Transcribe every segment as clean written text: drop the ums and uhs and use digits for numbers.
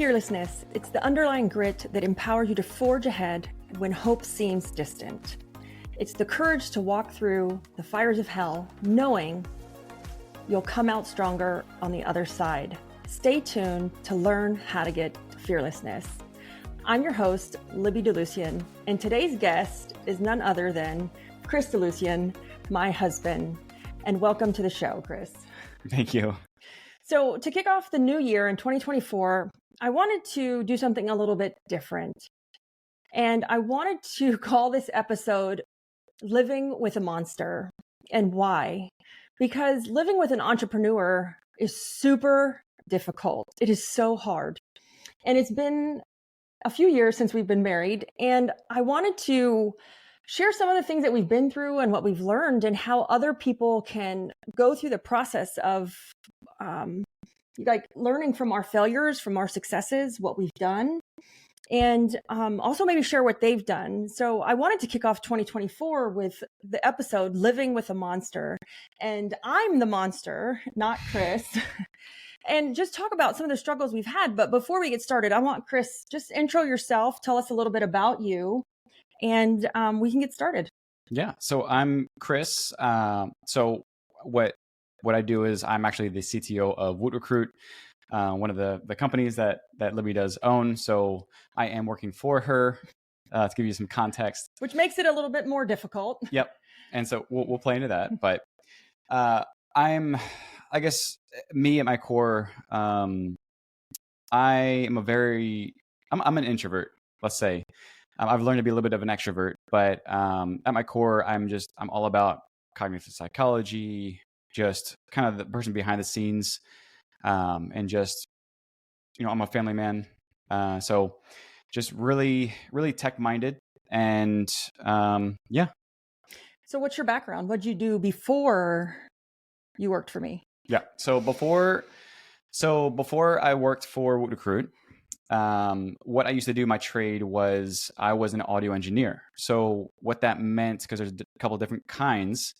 Fearlessness, it's the underlying grit that empowers you to forge ahead when hope seems distant. It's the courage to walk through the fires of hell, knowing you'll come out stronger on the other side. Stay tuned to learn how to get fearlessness. I'm your host, Libby DeLucian, and today's guest is none other than Chris DeLucian, my husband. And welcome to the show, Chris. Thank you. So to kick off the new year in 2024, I wanted to do something a little bit different. And I wanted to call this episode Living with a Monster. And why? Because living with an entrepreneur is super difficult. It is so hard. And it's been a few years since we've been married. And I wanted to share some of the things that we've been through and what we've learned and how other people can go through the process of learning from our failures, from our successes, what we've done, and also maybe share what they've done. So I wanted to kick off 2024 with the episode Living with a Monster. And I'm the monster, not Chris. And just talk about some of the struggles we've had. But before we get started, I want Chris, just intro yourself, tell us a little bit about you, and we can get started. Yeah. So I'm Chris. So what I do is I'm actually the CTO of WootRecruit, one of the companies that Libby does own. So I am working for her to give you some context. Which makes it a little bit more difficult. Yep. And so we'll play into that. But I guess me at my core, I'm an introvert, let's say. I've learned to be a little bit of an extrovert, but at my core, I'm all about cognitive psychology, just kind of the person behind the scenes, and just, I'm a family man. So just really, really tech minded. And yeah. So what's your background? What'd you do before you worked for me? Yeah. So before I worked for WootRecruit, what I used to do, my trade was I was an audio engineer. So what that meant, because there's a couple of different kinds,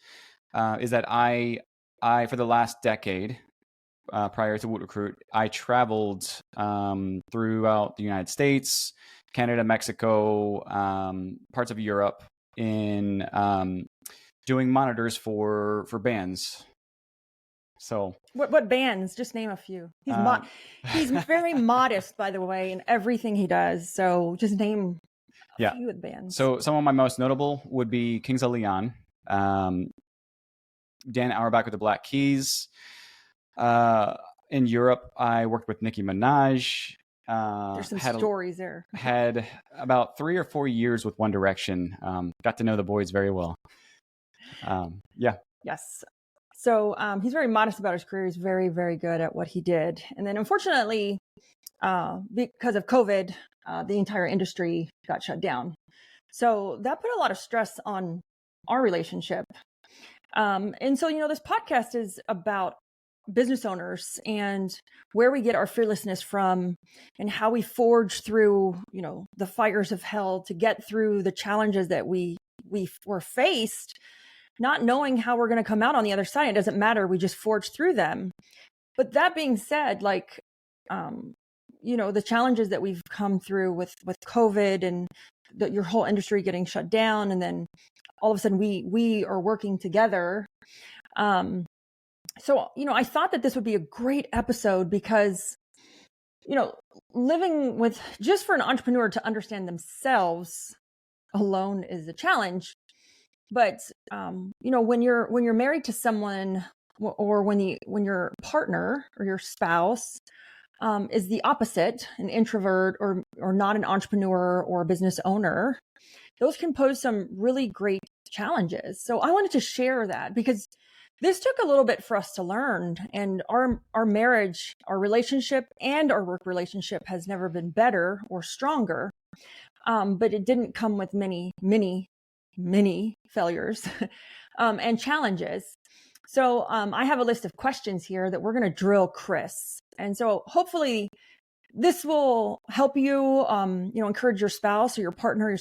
is that I for the last decade, prior to WootRecruit, I traveled throughout the United States, Canada, Mexico, parts of Europe in doing monitors for bands. So what bands? Just name a few. He's very modest, by the way, in everything he does. So just name a few of the bands. So some of my most notable would be Kings of Leon, Dan Auerbach with the Black Keys. In Europe, I worked with Nicki Minaj. There's some stories there. Had about 3 or 4 years with One Direction. Got to know the boys very well. Yeah. Yes. So he's very modest about his career. He's very, very good at what he did. And then unfortunately, because of COVID, the entire industry got shut down. So that put a lot of stress on our relationship. And so, this podcast is about business owners and where we get our fearlessness from and how we forge through, the fires of hell to get through the challenges that we were faced, not knowing how we're going to come out on the other side. It doesn't matter. We just forge through them. But that being said, the challenges that we've come through with COVID and your whole industry getting shut down, and then all of a sudden we are working together. So, I thought that this would be a great episode because, living with, just for an entrepreneur to understand themselves alone is a challenge. But, when you're married to someone, or when your partner or your spouse is the opposite, an introvert or not an entrepreneur or a business owner, those can pose some really great challenges. So I wanted to share that because this took a little bit for us to learn, and our marriage, our relationship, and our work relationship has never been better or stronger. But it didn't come with many failures and challenges. So I have a list of questions here that we're going to drill Chris. And so hopefully this will help you, encourage your spouse or your partner, your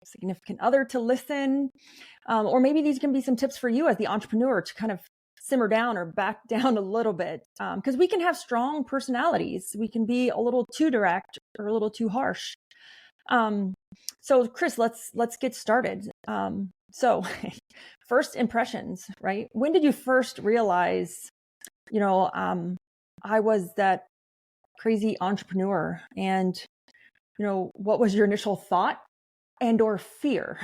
significant other to listen. Or maybe these can be some tips for you as the entrepreneur to kind of simmer down or back down a little bit, because we can have strong personalities. We can be a little too direct or a little too harsh. So Chris, let's get started. So first impressions, right? When did you first realize, I was that crazy entrepreneur? And, what was your initial thought and or fear?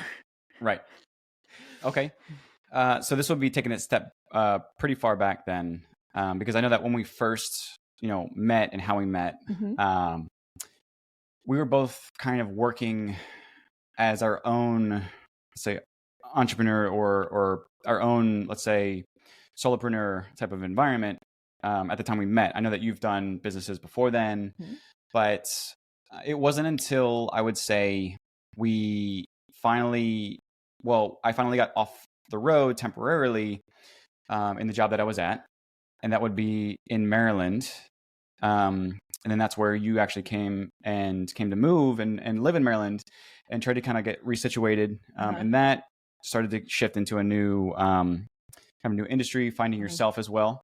Right. Okay. So this will be taking a step pretty far back then, because I know that when we first, met and how we met, we were both kind of working as our own, let's say, entrepreneur or our own, let's say, solopreneur type of environment at the time we met. I know that you've done businesses before then, but it wasn't until I would say I finally got off the road temporarily in the job that I was at, and that would be in Maryland. And then that's where you actually came to move and live in Maryland and try to kind of get resituated. And that started to shift into a new kind of new industry, finding yourself as well.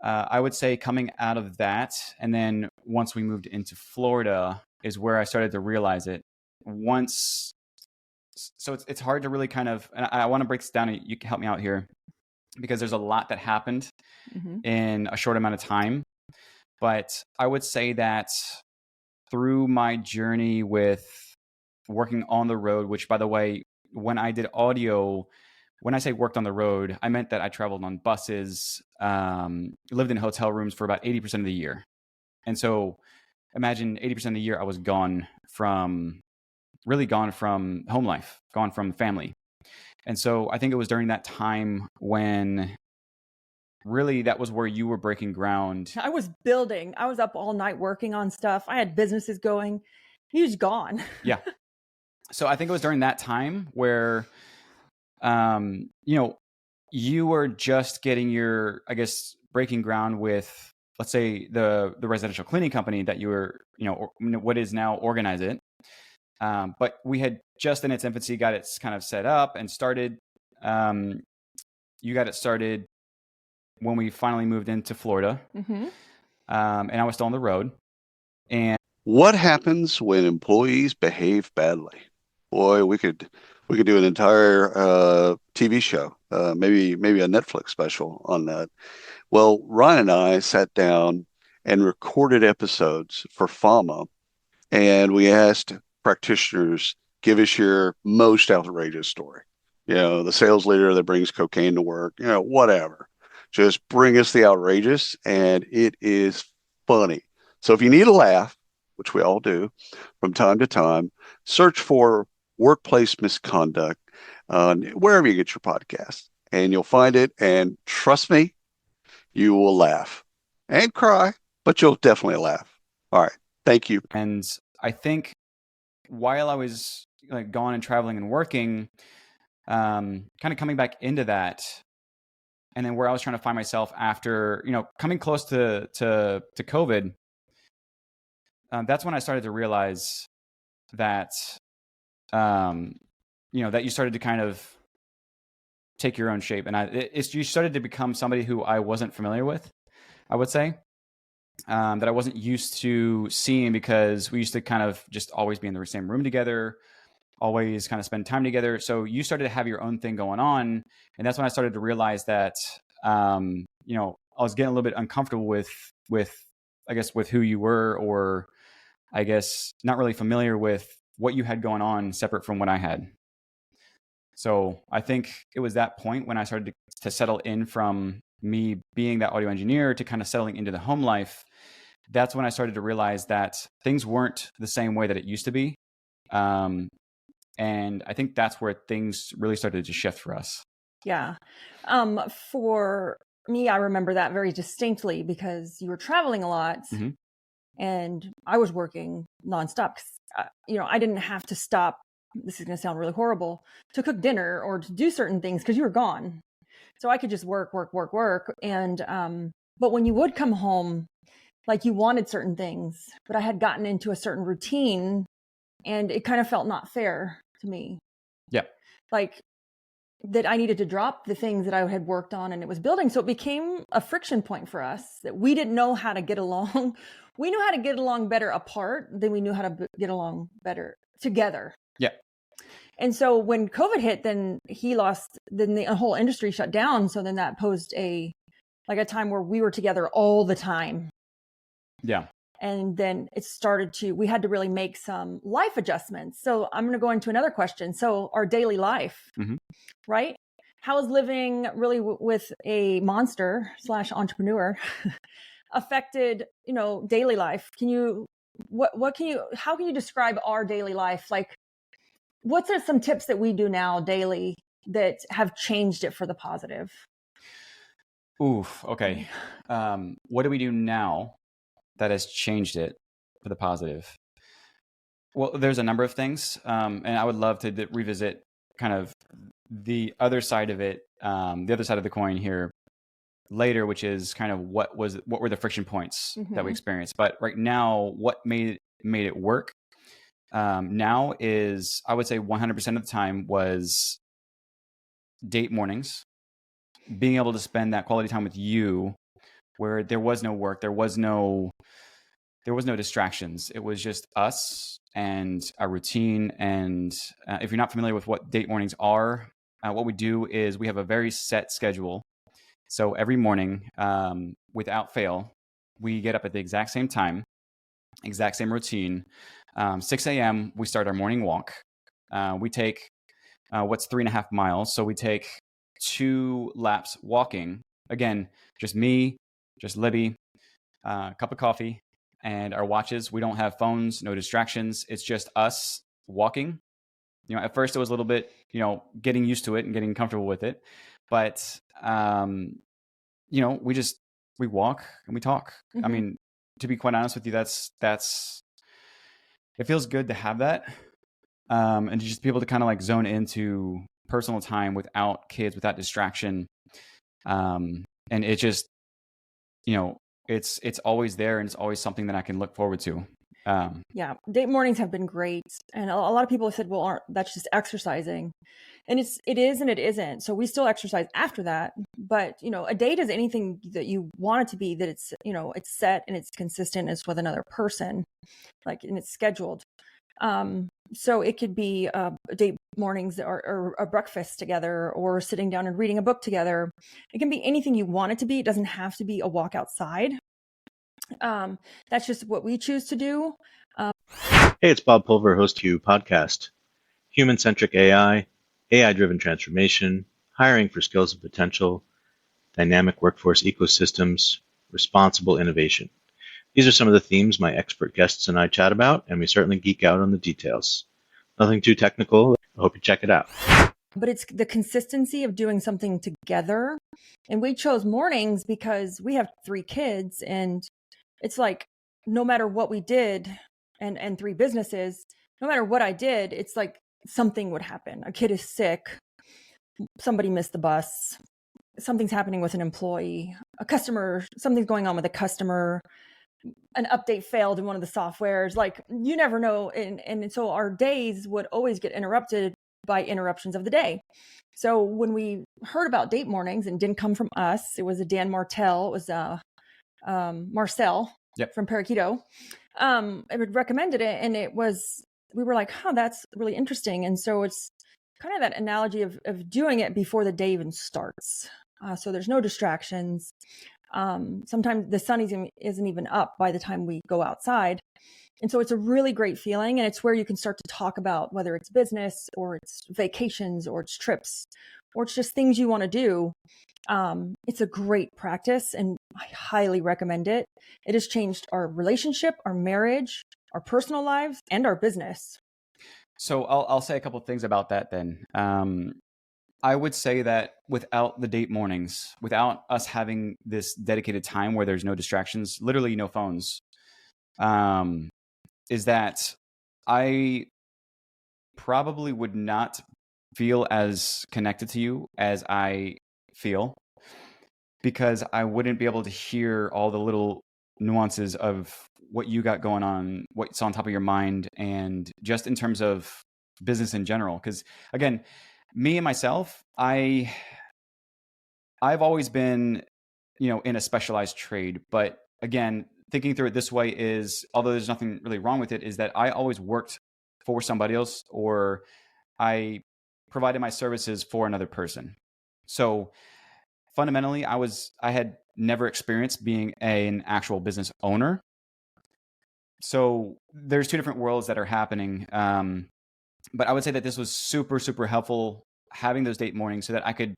I would say coming out of that, and then once we moved into Florida is where I started to realize it. So it's hard to really kind of, and I want to break this down, and you can help me out here, because there's a lot that happened in a short amount of time. But I would say that through my journey with working on the road, which, by the way, when I did audio, when I say worked on the road, I meant that I traveled on buses, lived in hotel rooms for about 80% of the year. And so imagine 80% of the year I was gone from home life, gone from family. And so I think it was during that time when really that was where you were breaking ground. I was up all night working on stuff. I had businesses going. He was gone. Yeah. So I think it was during that time where, you were just getting your, I guess, breaking ground with, let's say, the residential cleaning company that you were, what is now Organize It. But we had just in its infancy got it kind of set up and started. You got it started when we finally moved into Florida, and I was still on the road. And what happens when employees behave badly? Boy, we could do an entire TV show, maybe a Netflix special on that. Well, Ryan and I sat down and recorded episodes for FAMA, and we asked practitioners, give us your most outrageous story. The sales leader that brings cocaine to work, whatever. Just bring us the outrageous, and it is funny. So if you need a laugh, which we all do from time to time, search for Workplace Misconduct wherever you get your podcast, and you'll find it. And trust me, you will laugh and cry, but you'll definitely laugh. All right. Thank you. And I think while I was gone and traveling and working, kind of coming back into that, and then where I was trying to find myself after, coming close to COVID, that's when I started to realize that, that you started to kind of take your own shape. And you started to become somebody who I wasn't familiar with, I would say, that I wasn't used to seeing, because we used to kind of just always be in the same room together, always kind of spend time together. So you started to have your own thing going on. And that's when I started to realize that, I was getting a little bit uncomfortable with, I guess, with who you were, or I guess not really familiar with what you had going on separate from what I had. So I think it was that point when I started to settle in from me being that audio engineer to kind of settling into the home life. That's when I started to realize that things weren't the same way that it used to be. And I think that's where things really started to shift for us. Yeah. For me, I remember that very distinctly, because you were traveling a lot and I was working nonstop. I didn't have to stop. This is going to sound really horrible, to cook dinner or to do certain things, because you were gone. So I could just work. And, but when you would come home, you wanted certain things, but I had gotten into a certain routine, and it kind of felt not fair to me. Yeah. that I needed to drop the things that I had worked on and it was building. So it became a friction point for us that we didn't know how to get along. We knew how to get along better apart than we knew how to get along better together. Yeah. And so when COVID hit, then the whole industry shut down. So then that posed a time where we were together all the time. Yeah. And then we had to really make some life adjustments. So I'm going to go into another question. So our daily life, right? How is living really with a monster / entrepreneur affected, daily life? How can you describe our daily life? Like, what's some tips that we do now daily that have changed it for the positive? Oof. Okay. What do we do now that has changed it for the positive? Well, there's a number of things. And I would love to revisit kind of the other side of it, the other side of the coin here later, which is kind of what were the friction points that we experienced. But right now, what made it work now is, I would say 100% of the time was date mornings, being able to spend that quality time with you where there was no work, there was no distractions. It was just us and our routine. And if you're not familiar with what date mornings are, what we do is we have a very set schedule. So every morning, without fail, we get up at the exact same time, exact same routine. 6 a.m., we start our morning walk. We take what's 3.5 miles. So we take 2 laps walking. Again, just me, just Libby, a cup of coffee, and our watches. We don't have phones, no distractions. It's just us walking. At first it was a little bit, getting used to it and getting comfortable with it. But, we walk and we talk. I mean, to be quite honest with you, that's, it feels good to have that. And to just be able to kind of like zone into personal time without kids, without distraction. And it just, it's always there, and it's always something that I can look forward to. Yeah, date mornings have been great, and a lot of people have said, "Well, that's just exercising," and it is and it isn't. So we still exercise after that, but a date is anything that you want it to be, that it's it's set and it's consistent. It's with another person, and it's scheduled. So it could be date mornings or a breakfast together, or sitting down and reading a book together. It can be anything you want it to be. It doesn't have to be a walk outside. That's just what we choose to do. Hey, it's Bob Pulver, host to podcast. Human-centric AI, AI-driven transformation, hiring for skills and potential, dynamic workforce ecosystems, responsible innovation. These are some of the themes my expert guests and I chat about, and we certainly geek out on the details. Nothing too technical. I hope you check it out. But it's the consistency of doing something together. And we chose mornings because we have 3 kids, and it's like, no matter what we did, and 3 businesses, no matter what I did, it's like something would happen. A kid is sick. Somebody missed the bus. Something's happening with an employee, a customer, something's going on with a customer. An update failed in one of the softwares. Like, you never know. And so our days would always get interrupted by interruptions of the day. So when we heard about date mornings, and didn't come from us, it was a Dan Martell, it was Marcel from Parakeeto. I would recommended it, and we were like, that's really interesting. And so it's kind of that analogy of doing it before the day even starts. So there's no distractions. Sometimes the sun isn't even up by the time we go outside. And so it's a really great feeling. And it's where you can start to talk about whether it's business or it's vacations or it's trips or it's just things you want to do. It's a great practice, and I highly recommend it. It has changed our relationship, our marriage, our personal lives, and our business. So I'll say a couple of things about that then. I would say that without the date mornings, without us having this dedicated time where there's no distractions, literally no phones, is that I probably would not feel as connected to you as I feel, because I wouldn't be able to hear all the little nuances of what you got going on, what's on top of your mind, and just in terms of business in general. Because again, me and myself, I've always been, in a specialized trade. But again, thinking through it this way is, although there's nothing really wrong with it, is that I always worked for somebody else, or I provided my services for another person. So fundamentally, I had never experienced being an actual business owner. So there's two different worlds that are happening. But I would say that this was super, super helpful, having those date mornings, so that I could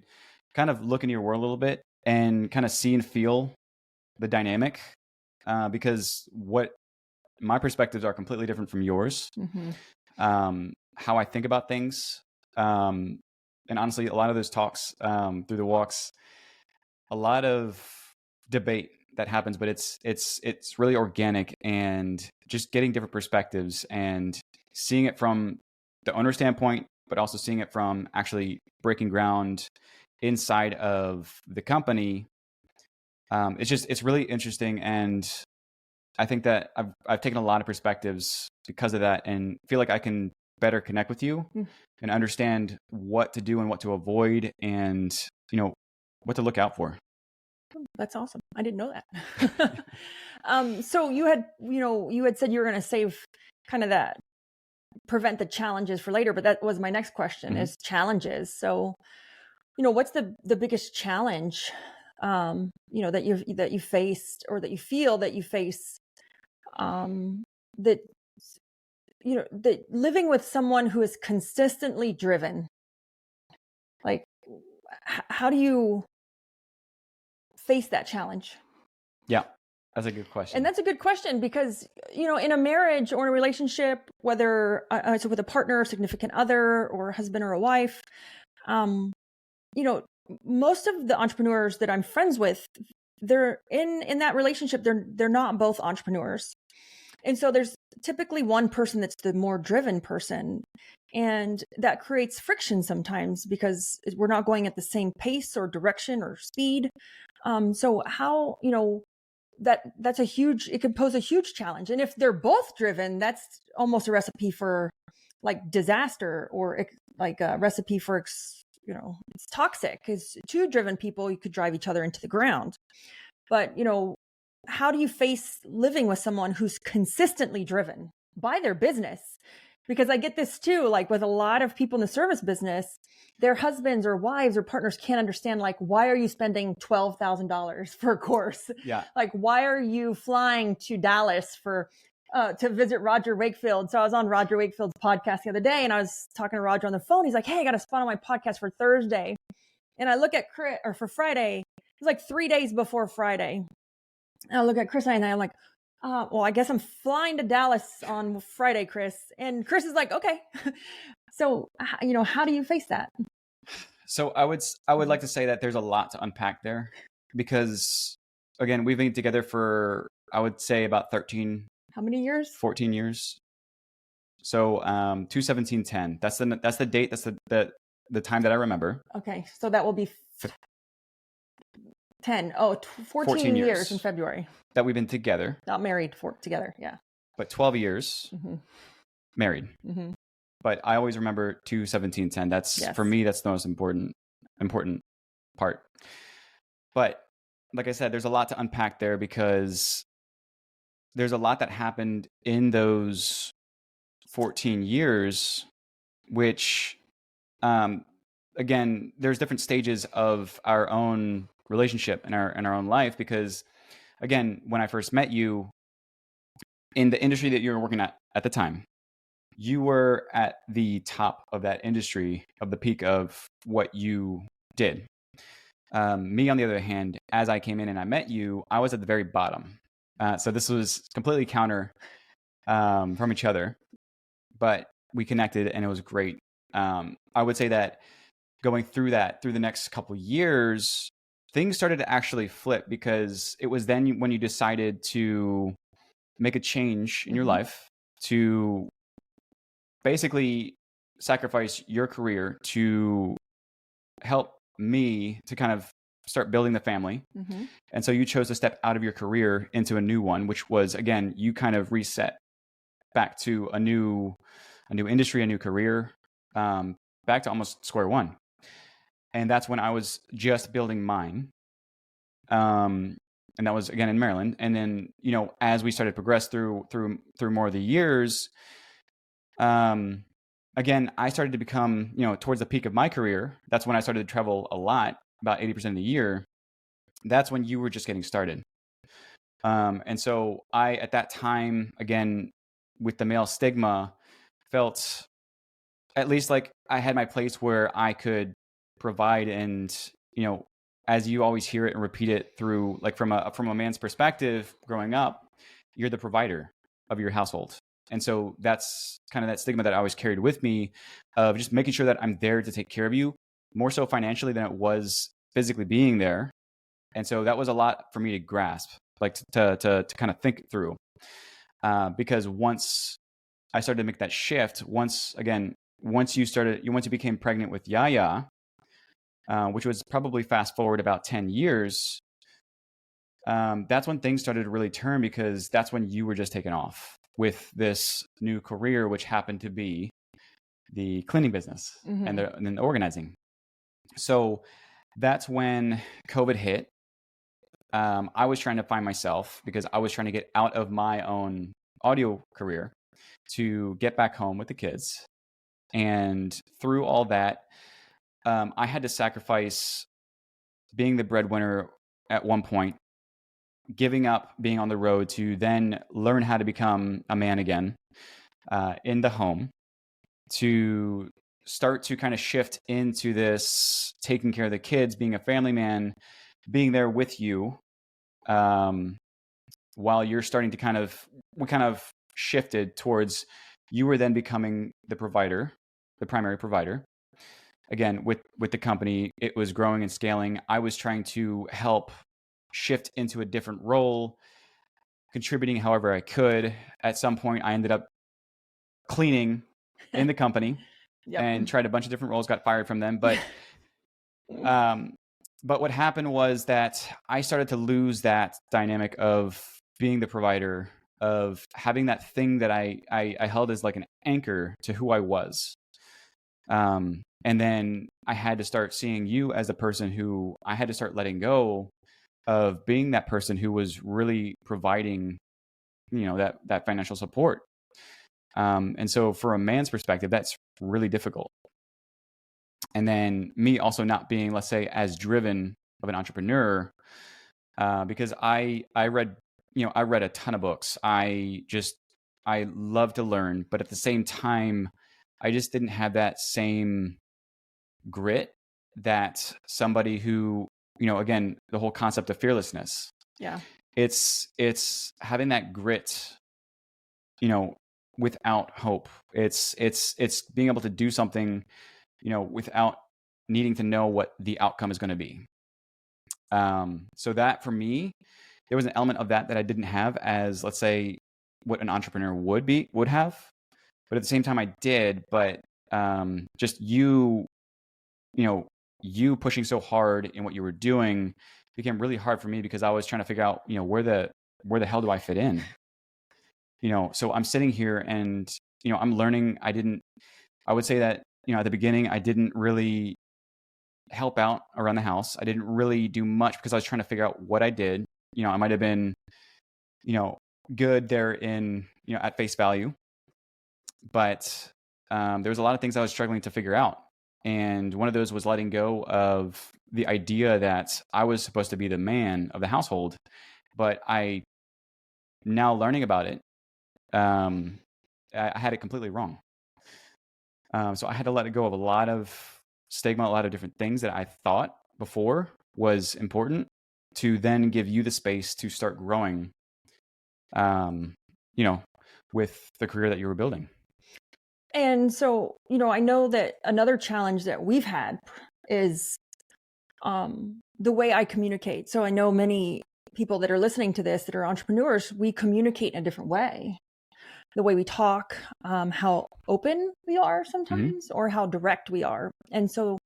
kind of look into your world a little bit and kind of see and feel the dynamic, because what my perspectives are completely different from yours. How I think about things. And honestly, a lot of those talks, through the walks, a lot of debate that happens, but it's really organic, and just getting different perspectives and seeing it from the owner standpoint, but also seeing it from actually breaking ground inside of the company. It's really interesting. And I think that I've taken a lot of perspectives because of that, and feel like I can better connect with you and understand what to do and what to avoid, and, what to look out for. That's awesome. I didn't know that. So you had said you were going to save kind of that, prevent the challenges for later, but that was my next question, is challenges. So, what's the biggest challenge, that you faced, or that you feel that you face, that, that living with someone who is consistently driven, like, how do you face that challenge? Yeah, that's a good question. And that's a good question, because, in a marriage or in a relationship, whether it's with a partner, significant other, or a husband or a wife, most of the entrepreneurs that I'm friends with, they're in that relationship, they're not both entrepreneurs. And so there's typically one person that's the more driven person, and that creates friction sometimes, because we're not going at the same pace or direction or speed. So how, that's it can pose a huge challenge. And if they're both driven, that's almost a recipe for like disaster, or like a recipe for, it's toxic, because two driven people, you could drive each other into the ground. But, how do you face living with someone who's consistently driven by their business? Because I get this too, like with a lot of people in the service business, their husbands or wives or partners can't understand, like, why are you spending $12,000 for a course? Yeah. Like, why are you flying to Dallas to visit Roger Wakefield? So I was on Roger Wakefield's podcast the other day, and I was talking to Roger on the phone. He's like, hey, I got a spot on my podcast for Thursday. And I look at Chris, or for Friday, it was like 3 days before Friday. And I look at Chris and I'm like, well, I guess I'm flying to Dallas on Friday, Chris. And Chris is like, okay. So, how do you face that? So I would like to say that there's a lot to unpack there, because again, we've been together for, I would say, about 13. How many years? 14 years. So 2/17/10. That's the date. That's the time that I remember. Okay. So that will be 14 years in February. That we've been together. Not married, together. Yeah. But 12 years married. But I always remember 2/17/10. That's, yes, for me, that's the most important part. But like I said, there's a lot to unpack there, because there's a lot that happened in those 14 years, which, again, there's different stages of our own relationship and our own life. Because again, when I first met you, in the industry that you were working at the time, you were at the top of that industry, of the peak of what you did. Me, on the other hand, as I came in and I met you, I was at the very bottom. So this was completely counter from each other, but we connected and it was great. I would say that going through the next couple of years, things started to actually flip, because it was then when you decided to make a change in your life, to basically sacrifice your career to help me to kind of start building the family. And so you chose to step out of your career into a new one, which was, again, you kind of reset back to a new industry, a new career. back to almost square one. And that's when I was just building mine. And that was again in Maryland. And then, you know, as we started to progress through more of the years, again, I started to become, you know, towards the peak of my career. That's when I started to travel a lot, about 80% of the year. That's when you were just getting started. And so I, at that time, again, with the male stigma, felt at least like I had my place where I could provide. And, you know, as you always hear it and repeat it through, like from a man's perspective growing up, you're the provider of your household. And so that's kind of that stigma that I always carried with me, of just making sure that I'm there to take care of you, more so financially than it was physically being there. And so that was a lot for me to grasp, like to kind of think through, because once I started to make that shift, once you became pregnant with Yaya, which was probably fast forward about 10 years, that's when things started to really turn, because that's when you were just taking off with this new career, which happened to be the cleaning business and then the organizing. So that's when COVID hit. I was trying to find myself, because I was trying to get out of my own audio career to get back home with the kids. And through all that, I had to sacrifice being the breadwinner at one point, giving up being on the road to then learn how to become a man again in the home, to start to kind of shift into this taking care of the kids, being a family man, being there with you, while you're starting to we kind of shifted towards, you were then becoming the provider, the primary provider. Again, with the company, it was growing and scaling. I was trying to help shift into a different role, contributing however I could. At some point, I ended up cleaning in the company and tried a bunch of different roles, got fired from them. But what happened was that I started to lose that dynamic of being the provider, of having that thing that I held as like an anchor to who I was. And then I had to start seeing you as a person who I had to start letting go of being that person who was really providing, you know, that financial support. And so for a man's perspective, that's really difficult. And then me also not being, let's say, as driven of an entrepreneur, because I read a ton of books. I love to learn, but at the same time, I just didn't have that same grit that somebody who, you know, again, the whole concept of fearlessness. Yeah. It's having that grit, you know, without hope. It's being able to do something, you know, without needing to know what the outcome is going to be. So that for me, there was an element of that I didn't have as, let's say, what an entrepreneur would have. But at the same time I did, but just you pushing so hard in what you were doing became really hard for me, because I was trying to figure out, you know, where the hell do I fit in? You know, so I'm sitting here and, you know, I'm learning. I would say that, you know, at the beginning, I didn't really help out around the house. I didn't really do much because I was trying to figure out what I did. You know, I might have been, you know, good there in, you know, at face value, but there was a lot of things I was struggling to figure out. And one of those was letting go of the idea that I was supposed to be the man of the household. But now learning about it, I had it completely wrong. So I had to let go of a lot of stigma, a lot of different things that I thought before was important, to then give you the space to start growing, you know, with the career that you were building. And so, you know, I know that another challenge that we've had is the way I communicate. So I know many people that are listening to this that are entrepreneurs, we communicate in a different way. The way we talk, how open we are sometimes, or how direct we are. And so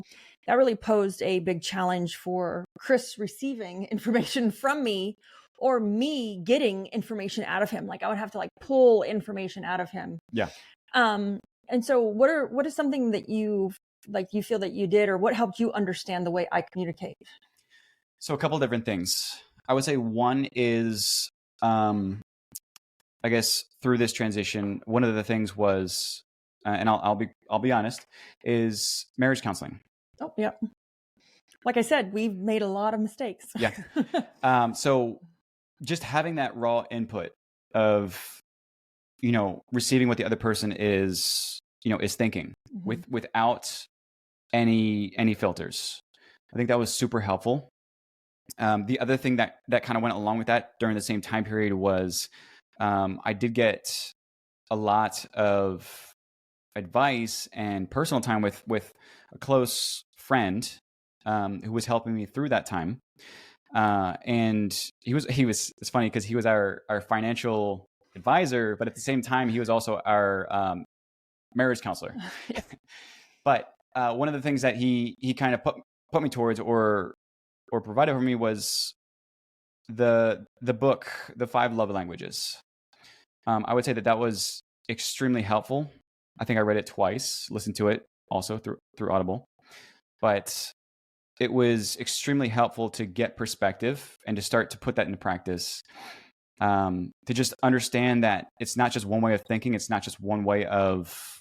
that really posed a big challenge for Chris receiving information from me, or me getting information out of him. Like I would have to like pull information out of him. Yeah. And so what is something that you've like you feel that you did, or what helped you understand the way I communicate? So a couple of different things. I would say one is, I guess through this transition, one of the things was, and I'll be honest, is marriage counseling. Oh, yeah. Like I said, we've made a lot of mistakes. Yeah. So just having that raw input of, receiving what the other person is thinking without any filters. I think that was super helpful. The other thing that kind of went along with that during the same time period was I did get a lot of advice and personal time with a close friend who was helping me through that time. And it's funny because he was our financial advisor, but at the same time, he was also our marriage counselor. But one of the things that he kind of put me towards or provided for me was the book, The 5 Love Languages. I would say that was extremely helpful. I think I read it twice, listened to it also through Audible, but it was extremely helpful to get perspective and to start to put that into practice. To just understand that it's not just one way of thinking, it's not just one way of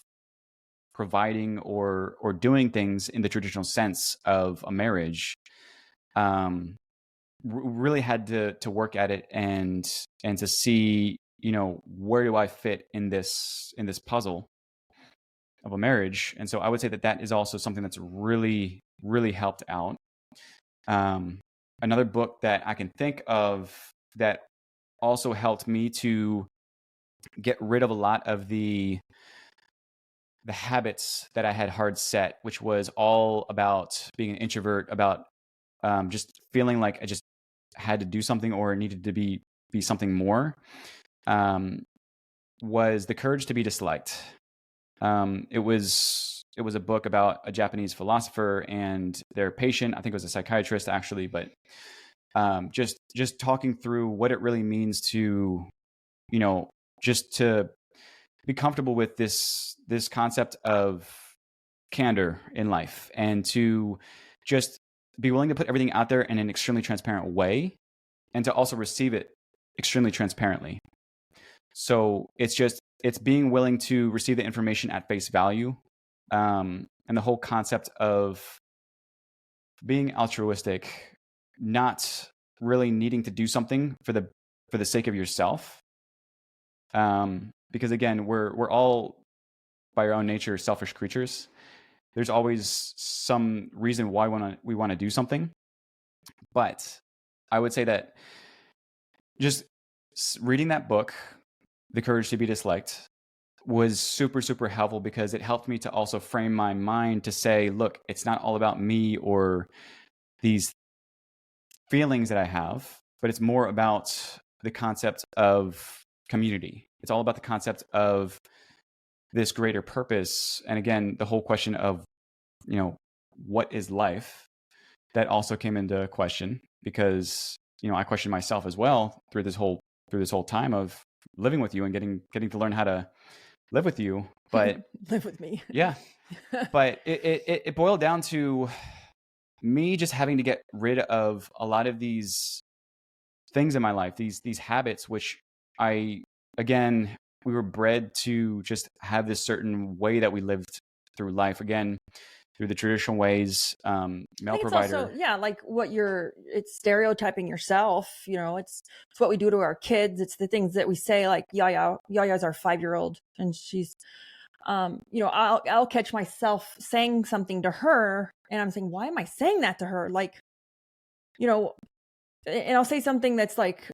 providing or doing things in the traditional sense of a marriage. Really had to work at it and to see, where do I fit in this puzzle of a marriage. And so I would say that is also something that's really, really helped out. Another book that I can think of that also helped me to get rid of a lot of the habits that I had hard set, which was all about being an introvert, about just feeling like I just had to do something or needed to be something more, was The Courage to be Disliked. It was a book about a Japanese philosopher and their patient. I think it was a psychiatrist actually, but just talking through what it really means to, just to be comfortable with this concept of candor in life and to just be willing to put everything out there in an extremely transparent way and to also receive it extremely transparently. So it's being willing to receive the information at face value. And the whole concept of being altruistic, not really needing to do something for the sake of yourself. Because again, we're all by our own nature selfish creatures. There's always some reason why we want to do something. But I would say that just reading that book, The Courage to be Disliked, was super, super helpful because it helped me to also frame my mind to say, look, it's not all about me or these feelings that I have, but it's more about the concept of community. It's all about the concept of this greater purpose. And again, the whole question of, what is life? That also came into question because, I questioned myself as well through this whole time of living with you and getting to learn how to live with you. But live with me. Yeah. But it boiled down to me just having to get rid of a lot of these things in my life, these habits, which we were bred to just have this certain way that we lived through life. Again, through the traditional ways, male provider. Also, like it's stereotyping yourself. It's what we do to our kids. It's the things that we say, like Yaya's our 5-year-old, and she's, I'll catch myself saying something to her, and I'm saying, why am I saying that to her? Like, and I'll say something that's like,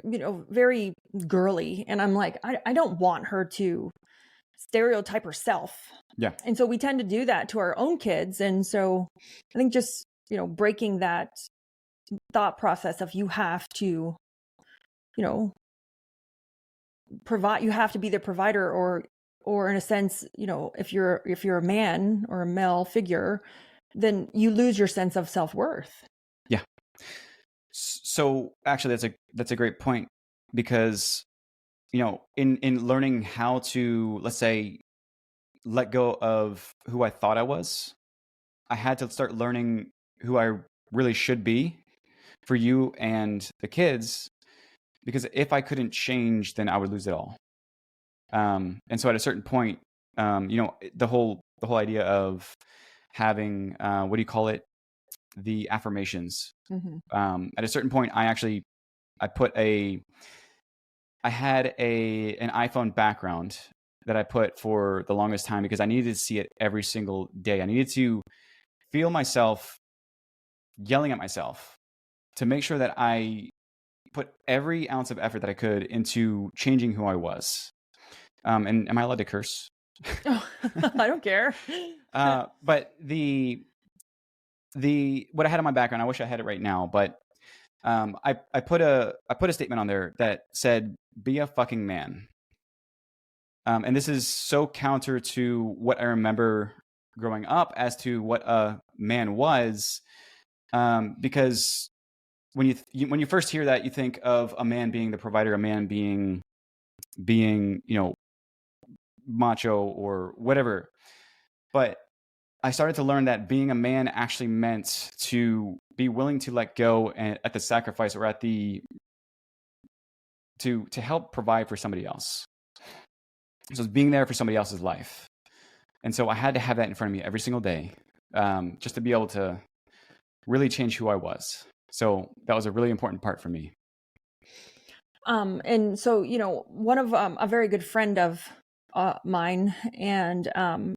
very girly, and I'm like, I don't want her to stereotype herself. Yeah. And so we tend to do that to our own kids. And so I think just, breaking that thought process of you have to, provide, you have to be the provider, or in a sense, if you're a man or a male figure, then you lose your sense of self-worth. Yeah. So actually that's a great point because, in learning how to, let's say let go of who I thought I was. I had to start learning who I really should be for you and the kids, because if I couldn't change, then I would lose it all. And so at a certain point, the whole idea of having, what do you call it? The affirmations. At a certain point, I had an iPhone background that I put for the longest time because I needed to see it every single day. I needed to feel myself yelling at myself to make sure that I put every ounce of effort that I could into changing who I was. And am I allowed to curse? Oh, I don't care. But the what I had on my background, I wish I had it right now, but I put a statement on there that said, "Be a fucking man." And this is so counter to what I remember growing up as to what a man was, because when you first hear that, you think of a man being the provider, a man being macho or whatever. But I started to learn that being a man actually meant to be willing to let go at the sacrifice or at the to help provide for somebody else. So it's being there for somebody else's life. And so I had to have that in front of me every single day, just to be able to really change who I was. So that was a really important part for me. And so, one of a very good friend of mine, and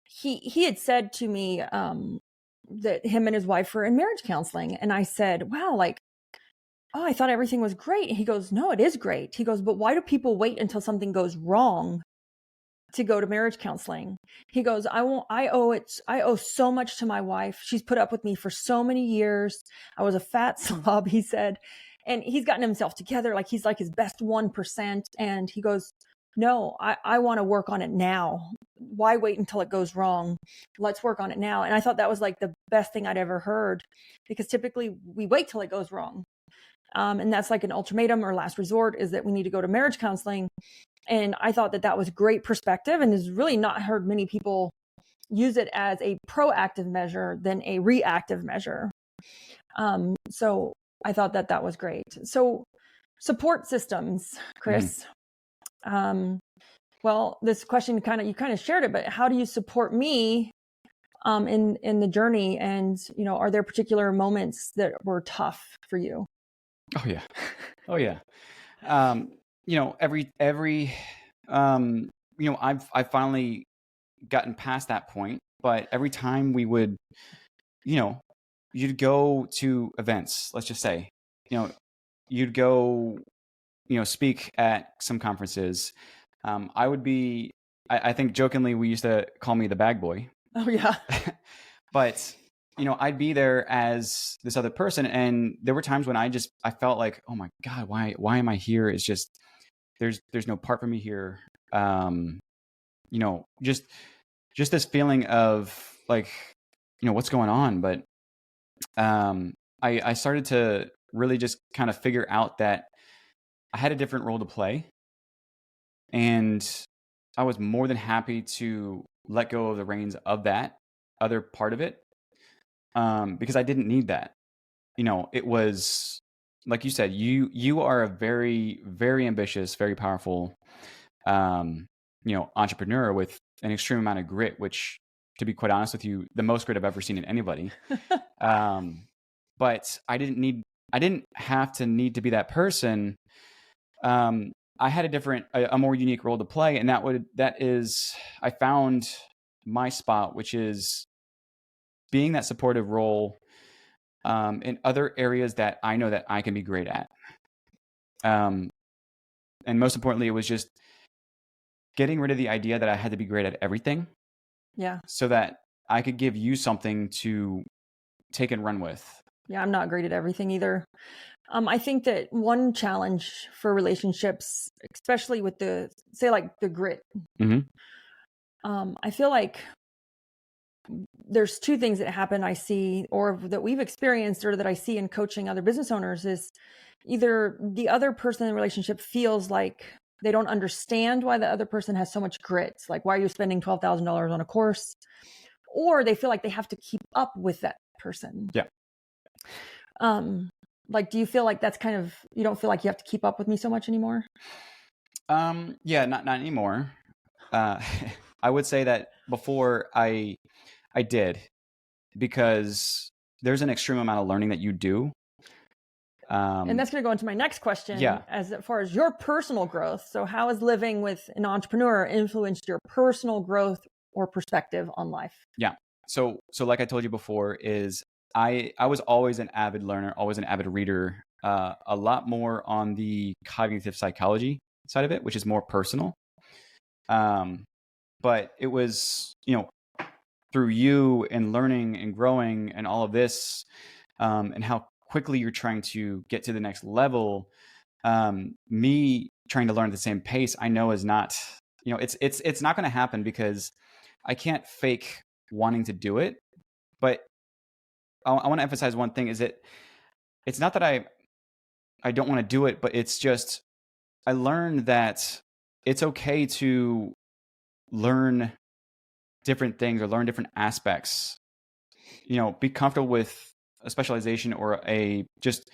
he had said to me that him and his wife were in marriage counseling, and I said, "Wow, oh, I thought everything was great." And he goes, "No, it is great." He goes, "But why do people wait until something goes wrong to go to marriage counseling?" He goes, I owe so much to my wife. She's put up with me for so many years. I was a fat slob," he said. And he's gotten himself together. He's like his best 1%. And he goes, "No, I want to work on it now. Why wait until it goes wrong? Let's work on it now." And I thought that was like the best thing I'd ever heard, because typically we wait till it goes wrong. And that's like an ultimatum or last resort, is that we need to go to marriage counseling. And I thought that was great perspective, and has really not heard many people use it as a proactive measure than a reactive measure. So I thought that was great. So support systems, Chris. Well, this question you kind of shared it, but how do you support me in the journey? And, are there particular moments that were tough for you? Oh yeah. Oh yeah. I've finally gotten past that point, but every time we would, you'd go to events, let's just say, you'd go, speak at some conferences. I think jokingly, we used to call me the bag boy. Oh yeah. But I'd be there as this other person, and there were times when I felt like, oh my God, why am I here? It's just there's no part for me here. Just this feeling of like, what's going on. But I started to really just kind of figure out that I had a different role to play, and I was more than happy to let go of the reins of that other part of it. Because I didn't need that. It was like you said, you are a very, very ambitious, very powerful, entrepreneur with an extreme amount of grit, which, to be quite honest with you, the most grit I've ever seen in anybody. But I didn't have to need to be that person. I had a more unique role to play, and I found my spot, which is being that supportive role in other areas that I know that I can be great at. And most importantly, it was just getting rid of the idea that I had to be great at everything. Yeah. So that I could give you something to take and run with. Yeah, I'm not great at everything either. I think that one challenge for relationships, especially with the grit, I feel like there's two things that happen I see, or that we've experienced, or that I see in coaching other business owners, is either the other person in the relationship feels like They don't understand why the other person has so much grit. Like, why are you spending $12,000 on a course? Or they feel like they have to keep up with that person. Yeah. Like, do you feel like that's kind of, you don't feel like you have to keep up with me so much anymore? Yeah, not anymore. I would say that before I did, because there's an extreme amount of learning that you do. And that's going to go into my next question. Yeah. As far as your personal growth. So how has living with an entrepreneur influenced your personal growth or perspective on life? Yeah. So like I told you before, is I was always an avid learner, always an avid reader, a lot more on the cognitive psychology side of it, which is more personal. But it was, through you and learning and growing and all of this, and how quickly you're trying to get to the next level. Me trying to learn at the same pace, I know is not, it's not going to happen, because I can't fake wanting to do it. But I want to emphasize one thing, is that it's not that I don't want to do it, but it's just, I learned that it's okay to learn different things or learn different aspects, be comfortable with a specialization or just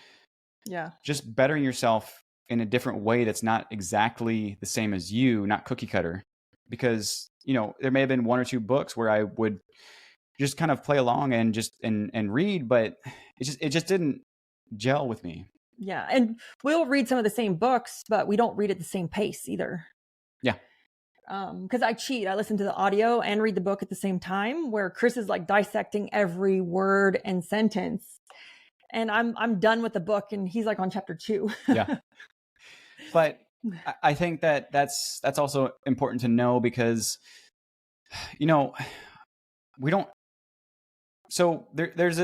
bettering yourself in a different way that's not exactly the same as you, not cookie cutter. Because, there may have been one or two books where I would just kind of play along and just and read, but it just didn't gel with me. Yeah. And we'll read some of the same books, but we don't read at the same pace either. Yeah. Because I cheat. I listen to the audio and read the book at the same time, where Chris is like dissecting every word and sentence. And I'm done with the book, and he's like on chapter 2. Yeah. But I think that that's also important to know, because, we don't. So there's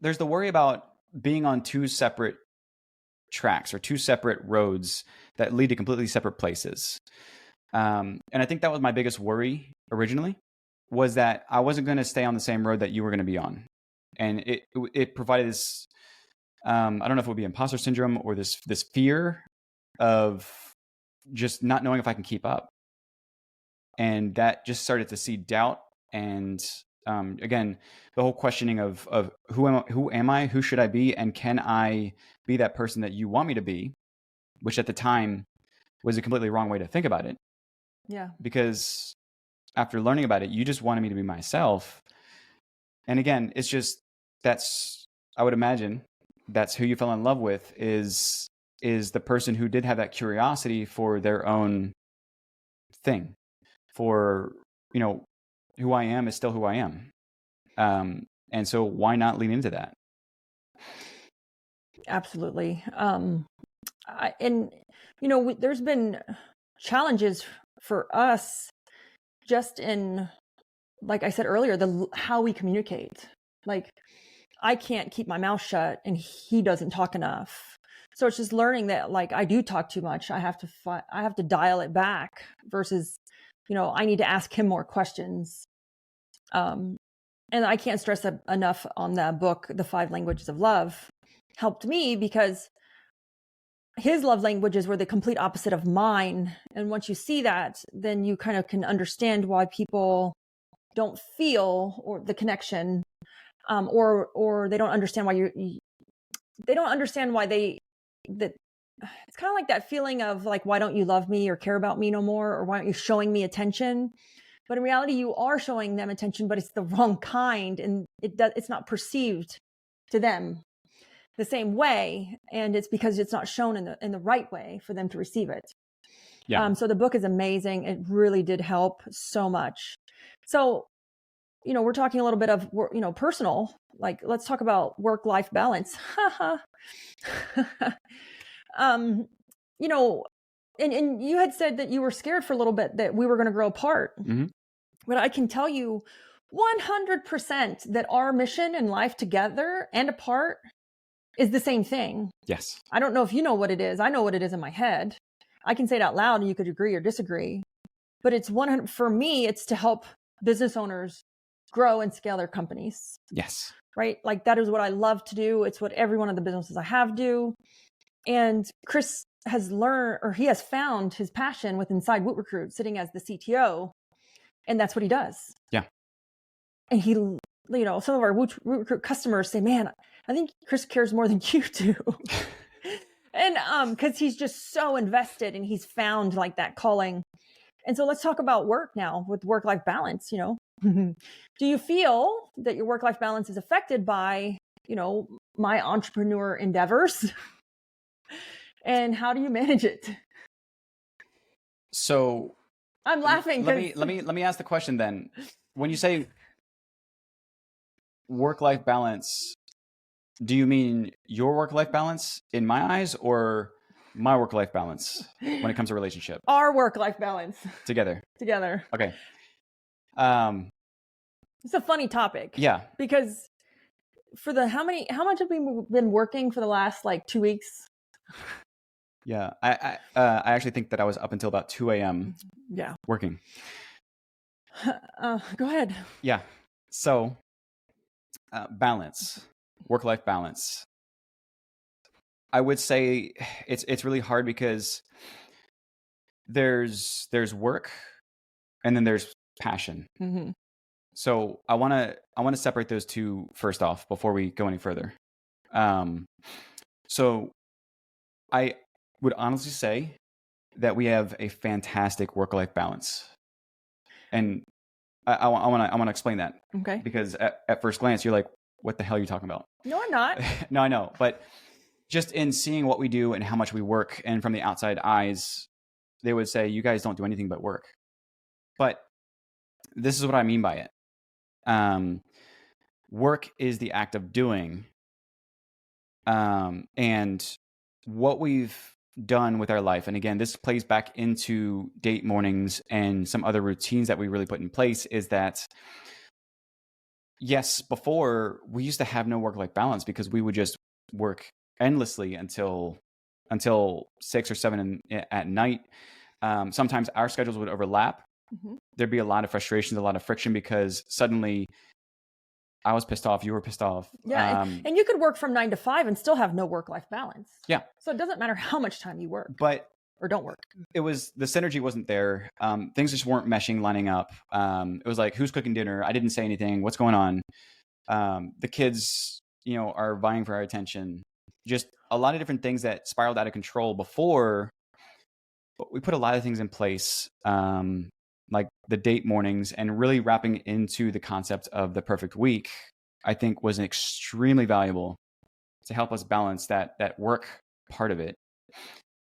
the worry about being on two separate tracks or two separate roads that lead to completely separate places. And I think that was my biggest worry originally, was that I wasn't going to stay on the same road that you were going to be on. And it provided this, I don't know if it would be imposter syndrome or this fear of just not knowing if I can keep up. And that just started to seed doubt. And again, the whole questioning of who am I, who should I be, and can I be that person that you want me to be, which at the time was a completely wrong way to think about it. Yeah. Because after learning about it, you just wanted me to be myself. And again, it's just, I would imagine that's who you fell in love with, is the person who did have that curiosity for their own thing, for, who I am is still who I am. And so why not lean into that? Absolutely. There's been challenges for us just in, like I said earlier, how we communicate. Like, I can't keep my mouth shut and he doesn't talk enough. So it's just learning that, like, I do talk too much. I have to dial it back versus, I need to ask him more questions. And I can't stress enough on that book, The 5 Languages of Love, helped me, because his love languages were the complete opposite of mine. And once you see that, then you kind of can understand why people don't feel or the connection, or they don't understand why they don't understand why that it's kind of like that feeling of like, why don't you love me or care about me no more? Or why aren't you showing me attention? But in reality, you are showing them attention, but it's the wrong kind, and it's not perceived to them the same way, and it's because it's not shown in the right way for them to receive it. Yeah. So the book is amazing. It really did help so much. So, we're talking a little bit of, personal, like, let's talk about work-life balance. And you had said that you were scared for a little bit that we were going to grow apart. Mm-hmm. But I can tell you 100% that our mission in life together and apart is the same thing. Yes. I don't know if you know what it is. I know what it is in my head. I can say it out loud and you could agree or disagree. But it's 100, for me, it's to help business owners grow and scale their companies. Yes. Right? Like, that is what I love to do. It's what every one of the businesses I have do. And Chris has learned, or he has found his passion with inside WootRecruit, sitting as the CTO, and that's what he does. Yeah. And he, some of our WootRecruit customers say, man, I think Chris cares more than you do. And because he's just so invested and he's found like that calling. And so let's talk about work now with work-life balance. Do you feel that your work-life balance is affected by, my entrepreneur endeavors? And how do you manage it? So I'm laughing. Let me ask the question then. When you say work-life balance, do you mean your work-life balance in my eyes, or my work-life balance when it comes to relationship? Our work-life balance. Together. Okay. It's a funny topic. Yeah. Because for how much have we been working for the last 2 weeks? Yeah. I actually think that I was up until about 2 a.m. Yeah. working. Go ahead. Yeah. So balance, work-life balance. I would say it's really hard because there's work and then there's passion. Mm-hmm. So I want to separate those two first off before we go any further. So I would honestly say that we have a fantastic work-life balance, and I want to explain that. Okay. Because at first glance you're like, what the hell are you talking about? No, I'm not. No, I know, but just in seeing what we do and how much we work, and from the outside eyes, they would say you guys don't do anything but work. But this is what I mean by it. Work is the act of doing. And what we've done with our life, and again, this plays back into date mornings and some other routines that we really put in place, is that yes, before we used to have no work-life balance because we would just work endlessly until 6 or 7 at night. Sometimes our schedules would overlap. Mm-hmm. There'd be a lot of frustrations, a lot of friction, because suddenly I was pissed off, you were pissed off. Yeah, and you could work from 9 to 5 and still have no work-life balance. Yeah. So it doesn't matter how much time you work, or don't work. It was, the synergy wasn't there. Things just weren't meshing, lining up. It was like, who's cooking dinner? I didn't say anything. What's going on? The kids, are vying for our attention. Just a lot of different things that spiraled out of control before. But we put a lot of things in place, like the date mornings, and really wrapping into the concept of the perfect week, I think was extremely valuable to help us balance that work part of it.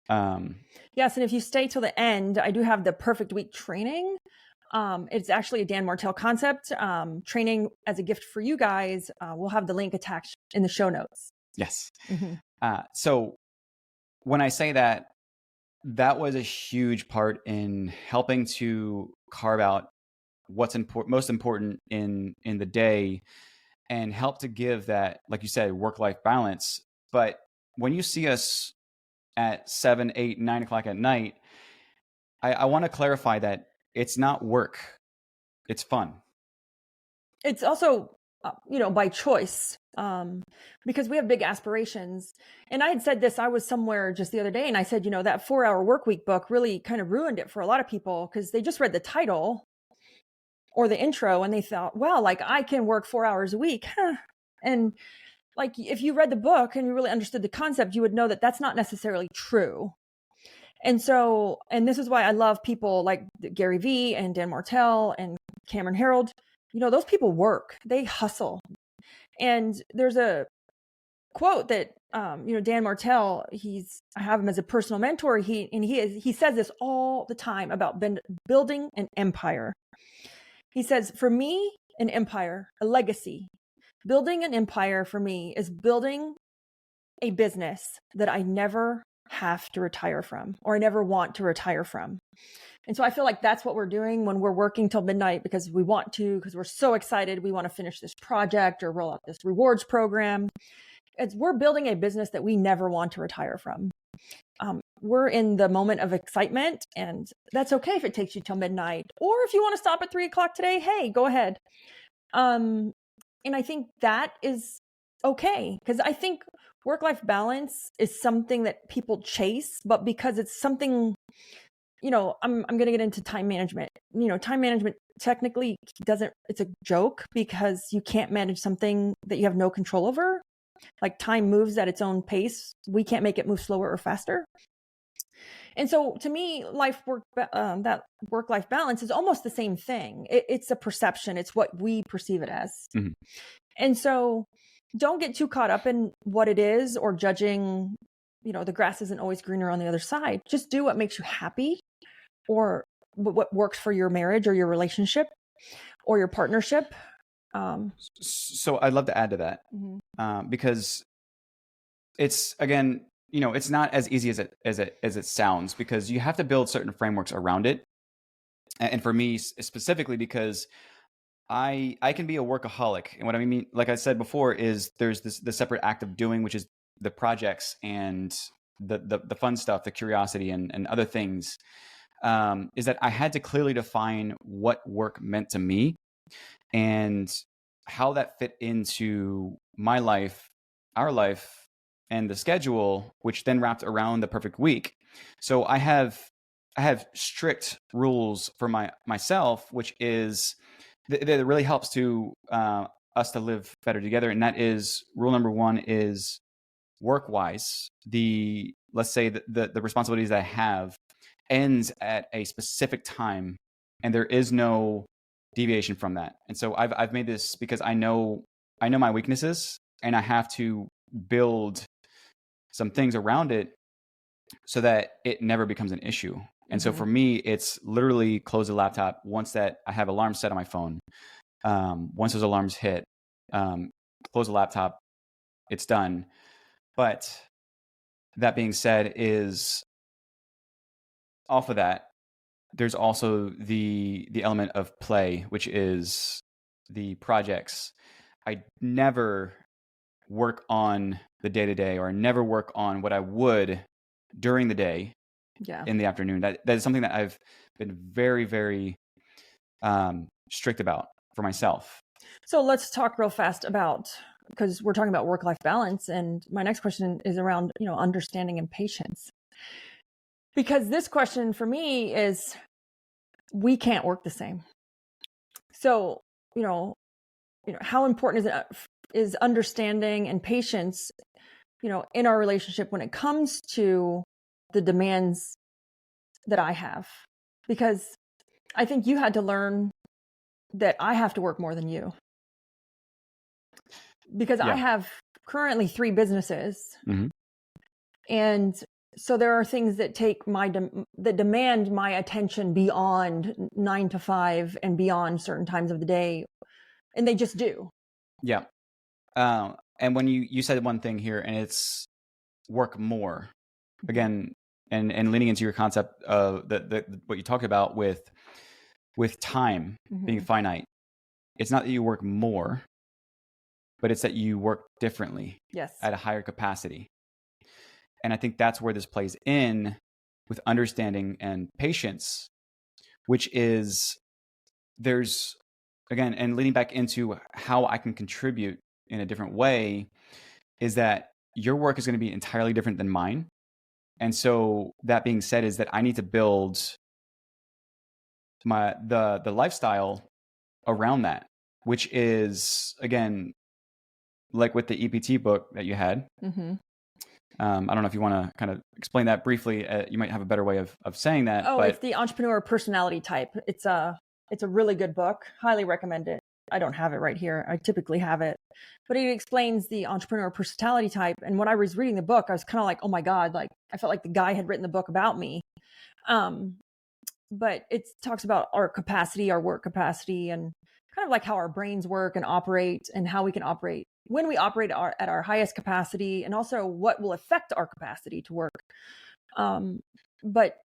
Yes, and if you stay till the end, I do have the perfect week training. It's actually a Dan Martell concept, training as a gift for you guys. We'll have the link attached in the show notes. Yes. Mm-hmm. So when I say that was a huge part in helping to carve out what's most important in the day, and help to give that, like you said, work-life balance. But when you see us at 7, 8, 9 o'clock at night, I want to clarify that it's not work. It's fun. It's also, by choice, because we have big aspirations. And I had said this, I was somewhere just the other day, and I said, that 4-Hour Workweek book really kind of ruined it for a lot of people, because they just read the title or the intro and they thought, well, I can work 4 hours a week. Huh. And if you read the book and you really understood the concept, you would know that that's not necessarily true. And so, and this is why I love people like Gary Vee and Dan Martell and Cameron Herold. Those people work, they hustle. And there's a quote that, Dan Martell, I have him as a personal mentor. He says this all the time about building an empire. He says, for me, an empire, a legacy, building an empire for me is building a business that I never have to retire from, or I never want to retire from. And so I feel like that's what we're doing when we're working till midnight, because we want to, because we're so excited. We want to finish this project or roll out this rewards program. We're building a business that we never want to retire from. We're in the moment of excitement, and that's okay if it takes you till midnight, or if you want to stop at 3 o'clock today, hey, go ahead. And I think that is okay, because I think work-life balance is something that people chase, but because it's something, I'm going to get into time management. Time management technically it's a joke because you can't manage something that you have no control over. Like time moves at its own pace. We can't make it move slower or faster. And so to me, that work-life balance is almost the same thing. It's a perception. It's what we perceive it as. Mm-hmm. And so don't get too caught up in what it is or judging, the grass isn't always greener on the other side. Just do what makes you happy or what works for your marriage or your relationship or your partnership. So I'd love to add to that, because it's, again, it's not as easy as it sounds, because you have to build certain frameworks around it. And for me specifically, because I can be a workaholic. And what I mean, like I said before, is there's the separate act of doing, which is the projects and the fun stuff, the curiosity and other things, is that I had to clearly define what work meant to me and how that fit into my life, our life, and the schedule, which then wrapped around the perfect week. So I have strict rules for myself, which is that really helps to us to live better together. And that is, rule number one is, work-wise, let's say the responsibilities that I have ends at a specific time, and there is no deviation from that. And so I've made this because I know my weaknesses, and I have to build some things around it so that it never becomes an issue. And so for me, it's literally close the laptop once that I have alarms set on my phone. Once those alarms hit, close the laptop, it's done. But that being said, is off of that, there's also the element of play, which is the projects. I never work on the day-to-day, or never work on what I would during the day in the afternoon. That is something that I've been very, very strict about for myself. So let's talk real fast about, because we're talking about work-life balance, and my next question is around, understanding and patience. Because this question for me is, we can't work the same. So, how important is understanding and patience, in our relationship when it comes to the demands that I have? Because I think you had to learn that I have to work more than you. Because I have currently 3 businesses. Mm-hmm. And so there are things that take that demand my attention beyond 9 to 5 and beyond certain times of the day. And they just do. Yeah. And when you said one thing here, and it's work more, again, and leaning into your concept of what you talked about with time being finite. It's not that you work more, but it's that you work differently. Yes. At a higher capacity. And I think that's where this plays in with understanding and patience, which is, there's, again, and leading back into how I can contribute in a different way, is that your work is going to be entirely different than mine. And so that being said, is that I need to build the lifestyle around that, which is, again, like with the EPT book that you had. Mm-hmm. I don't know if you want to kind of explain that briefly. You might have a better way of saying that. Oh, but it's the Entrepreneur Personality Type. It's a really good book. Highly recommend it. I don't have it right here. I typically have it, but it explains the entrepreneur personality type. And when I was reading the book, I was kind of like, oh my God, like I felt like the guy had written the book about me. But it talks about our capacity, our work capacity, and kind of like how our brains work and operate, and how we can operate when we operate at our highest capacity, and also what will affect our capacity to work. But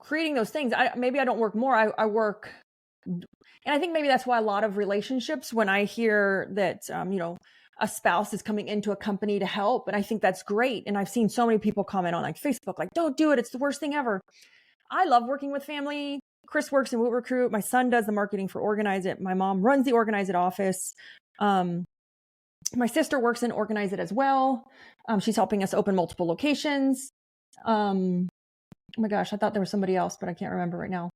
creating those things, maybe I don't work more. I work. And I think maybe that's why a lot of relationships, when I hear that, a spouse is coming into a company to help, and I think that's great. And I've seen so many people comment on like Facebook, like, don't do it. It's the worst thing ever. I love working with family. Chris works in WootRecruit. My son does the marketing for Organize It. My mom runs the Organize It office. My sister works in Organize It as well. She's helping us open multiple locations. Oh my gosh, I thought there was somebody else, but I can't remember right now.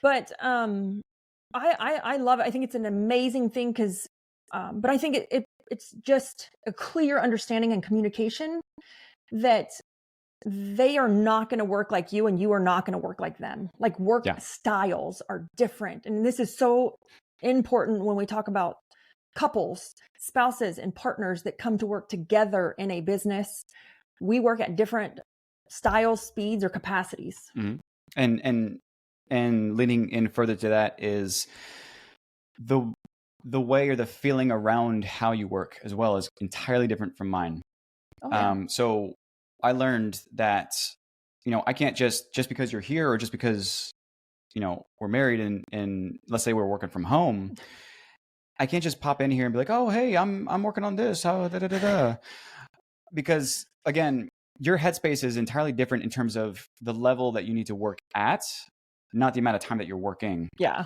But I love it. I think it's an amazing thing because, but I think it's just a clear understanding and communication that they are not going to work like you and you are not going to work like them. Like work styles are different. And this is so important when we talk about couples, spouses, and partners that come to work together in a business. We work at different styles, speeds, or capacities. Mm-hmm. And leading in further to that is the way or the feeling around how you work as well is entirely different from mine. Oh, yeah. So I learned that, I can't just because you're here or just because, we're married and let's say we're working from home, I can't just pop in here and be like, oh, hey, I'm working on this. How da da da da. Because again, your headspace is entirely different in terms of the level that you need to work at, not the amount of time that you're working. Yeah.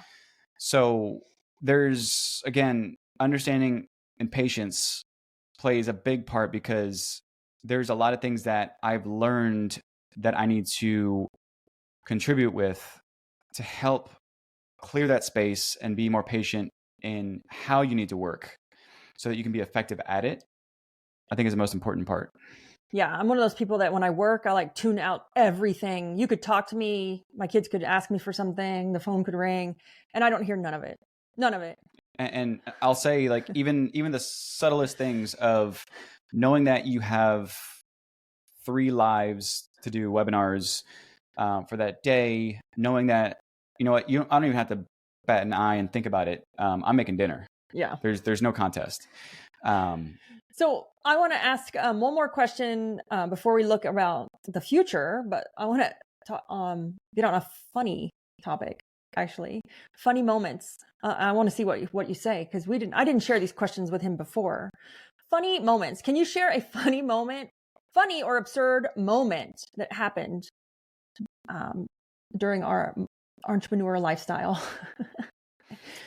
So there's, again, understanding and patience plays a big part because there's a lot of things that I've learned that I need to contribute with to help clear that space and be more patient in how you need to work so that you can be effective at it. I think is the most important part. Yeah, I'm one of those people that when I work, I like tune out everything. You could talk to me, my kids could ask me for something, the phone could ring, and I don't hear none of it. None of it. And I'll say, like, even the subtlest things of knowing that you have 3 lives to do webinars for that day, knowing that, I don't even have to bat an eye and think about it. I'm making dinner. Yeah. There's no contest. So I want to ask one more question before we look about the future, but I want to get on a funny topic, actually. Funny moments. I want to see what you say because I didn't share these questions with him before. Funny moments. Can you share a funny moment, funny or absurd moment that happened during our entrepreneurial lifestyle?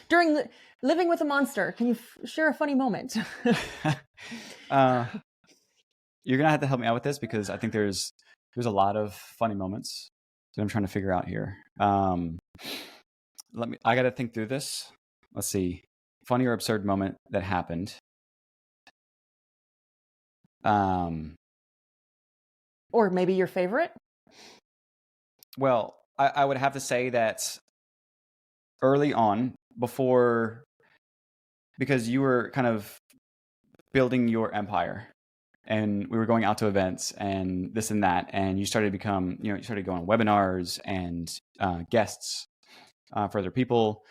During living with a monster, can you share a funny moment? You're gonna have to help me out with this because I think there's a lot of funny moments that I'm trying to figure out here. I got to think through this. Let's see, funny or absurd moment that happened. Or maybe your favorite. Well, I would have to say that early on, because you were kind of building your empire and we were going out to events and this and that, and you started to become, you started going on webinars and guests for other people.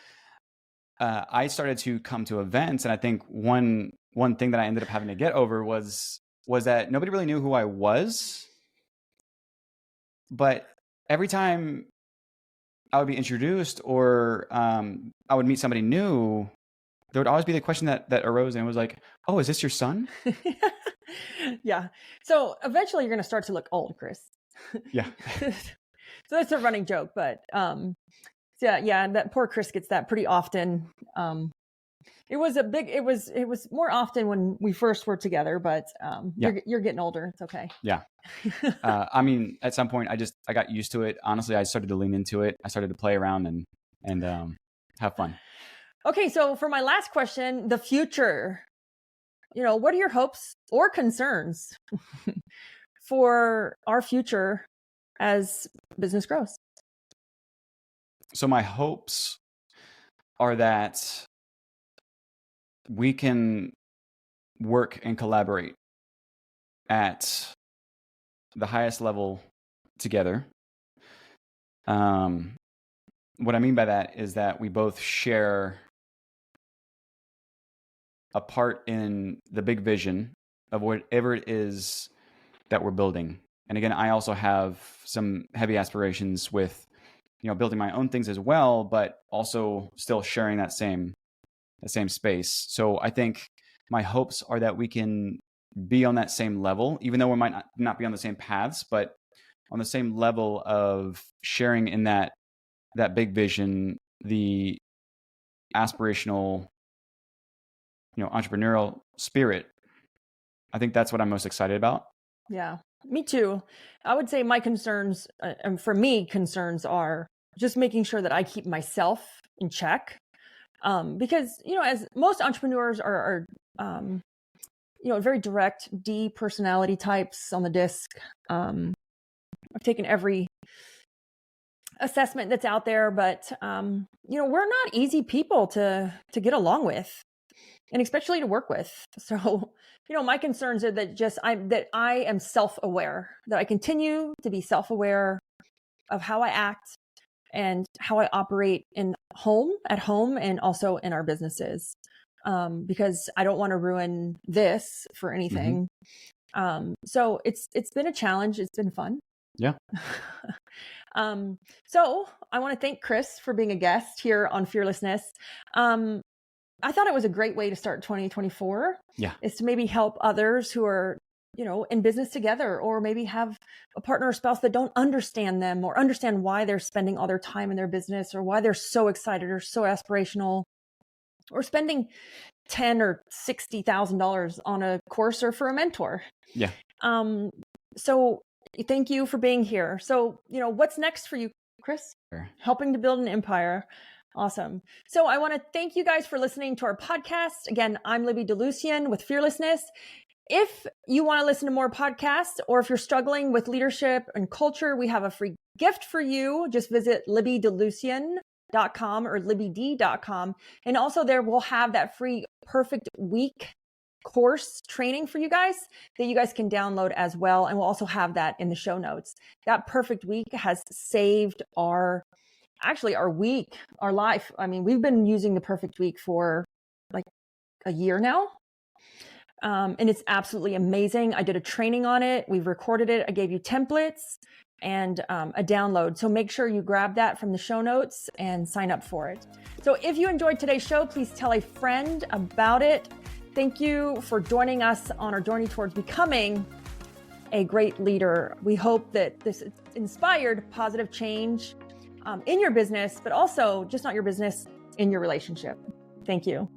I started to come to events, and I think one thing that I ended up having to get over was that nobody really knew who I was. But every time I would be introduced or I would meet somebody new, there would always be the question that arose, and it was like, oh, is this your son? Yeah. So eventually you're going to start to look old, Chris. Yeah. So that's a running joke, but yeah, that poor Chris gets that pretty often. It was more often when we first were together, but you're getting older. It's okay. Yeah. I mean, at some point I got used to it. Honestly, I started to lean into it. I started to play around and have fun. Okay. So for my last question, the future, what are your hopes or concerns for our future as business grows? So my hopes are that we can work and collaborate at the highest level together. What I mean by that is that we both share a part in the big vision of whatever it is that we're building. And again, I also have some heavy aspirations with, building my own things as well, but also still sharing that same space. So I think my hopes are that we can be on that same level, even though we might not be on the same paths, but on the same level of sharing in that big vision, the aspirational, entrepreneurial spirit I think that's what I'm most excited about. Yeah, me too. I would say my concerns, and for me, concerns are just making sure that I keep myself in check. Because, as most entrepreneurs are very direct D personality types on the disc. I've taken every assessment that's out there, but, we're not easy people to get along with, and especially to work with. So, my concerns are that I am self-aware, that I continue to be self-aware of how I act and how I operate at home, and also in our businesses. Because I don't want to ruin this for anything. So it's been a challenge. It's been fun. Yeah. So I want to thank Chris for being a guest here on Fearlessness. I thought it was a great way to start 2024. Yeah. Is to maybe help others who are, in business together, or maybe have a partner or spouse that don't understand them, or understand why they're spending all their time in their business, or why they're so excited or so aspirational, or spending $10,000 or $60,000 on a course or for a mentor. Yeah. So thank you for being here. So, what's next for you, Chris? Sure. Helping to build an empire. Awesome. So I want to thank you guys for listening to our podcast. Again, I'm Libby DeLucian with Fearlessness. If you want to listen to more podcasts, or if you're struggling with leadership and culture, we have a free gift for you. Just visit libbydelucian.com or libbyd.com. And also there we'll have that free Perfect Week course training for you guys that you guys can download as well. And we'll also have that in the show notes. That Perfect Week has saved our week, our life. I mean, we've been using the Perfect Week for like a year now. And it's absolutely amazing. I did a training on it. We've recorded it. I gave you templates and a download. So make sure you grab that from the show notes and sign up for it. So if you enjoyed today's show, please tell a friend about it. Thank you for joining us on our journey towards becoming a great leader. We hope that this inspired positive change in your business, but also just not your business, in your relationship. Thank you.